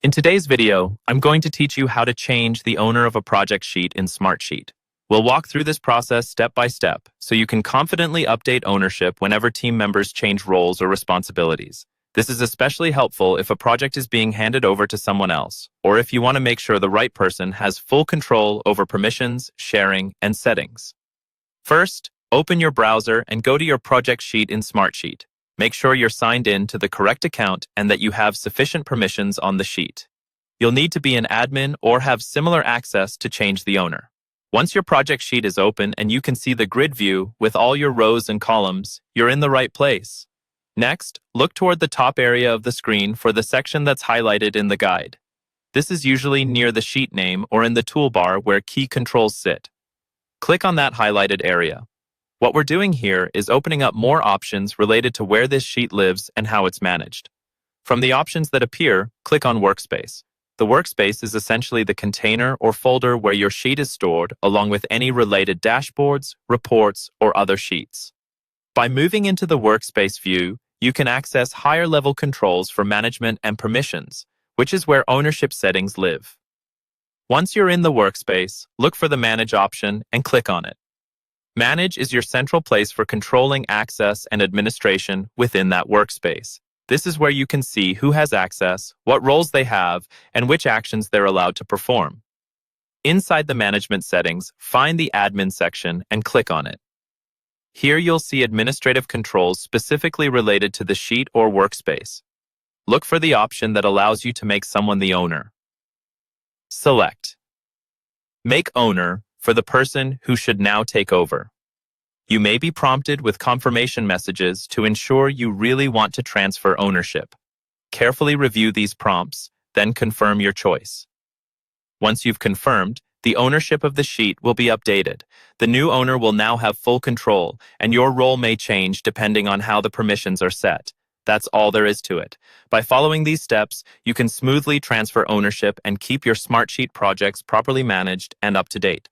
In today's video, I'm going to teach you how to change the owner of a project sheet in Smartsheet. We'll walk through this process step by step so you can confidently update ownership whenever team members change roles or responsibilities. This is especially helpful if a project is being handed over to someone else, or if you want to make sure the right person has full control over permissions, sharing, and settings. First, open your browser and go to your project sheet in Smartsheet. Make sure you're signed in to the correct account and that you have sufficient permissions on the sheet. You'll need to be an admin or have similar access to change the owner. Once your project sheet is open and you can see the grid view with all your rows and columns, you're in the right place. Next, look toward the top area of the screen for the section that's highlighted in the guide. This is usually near the sheet name or in the toolbar where key controls sit. Click on that highlighted area. What we're doing here is opening up more options related to where this sheet lives and how it's managed. From the options that appear, click on Workspace. The workspace is essentially the container or folder where your sheet is stored, along with any related dashboards, reports, or other sheets. By moving into the workspace view, you can access higher-level controls for management and permissions, which is where ownership settings live. Once you're in the workspace, look for the Manage option and click on it. Manage is your central place for controlling access and administration within that workspace. This is where you can see who has access, what roles they have, and which actions they're allowed to perform. Inside the management settings, find the Admin section and click on it. Here you'll see administrative controls specifically related to the sheet or workspace. Look for the option that allows you to make someone the owner. Select Make Owner for the person who should now take over. You may be prompted with confirmation messages to ensure you really want to transfer ownership. Carefully review these prompts, then confirm your choice. Once you've confirmed, the ownership of the sheet will be updated. The new owner will now have full control, and your role may change depending on how the permissions are set. That's all there is to it. By following these steps, you can smoothly transfer ownership and keep your Smartsheet projects properly managed and up to date.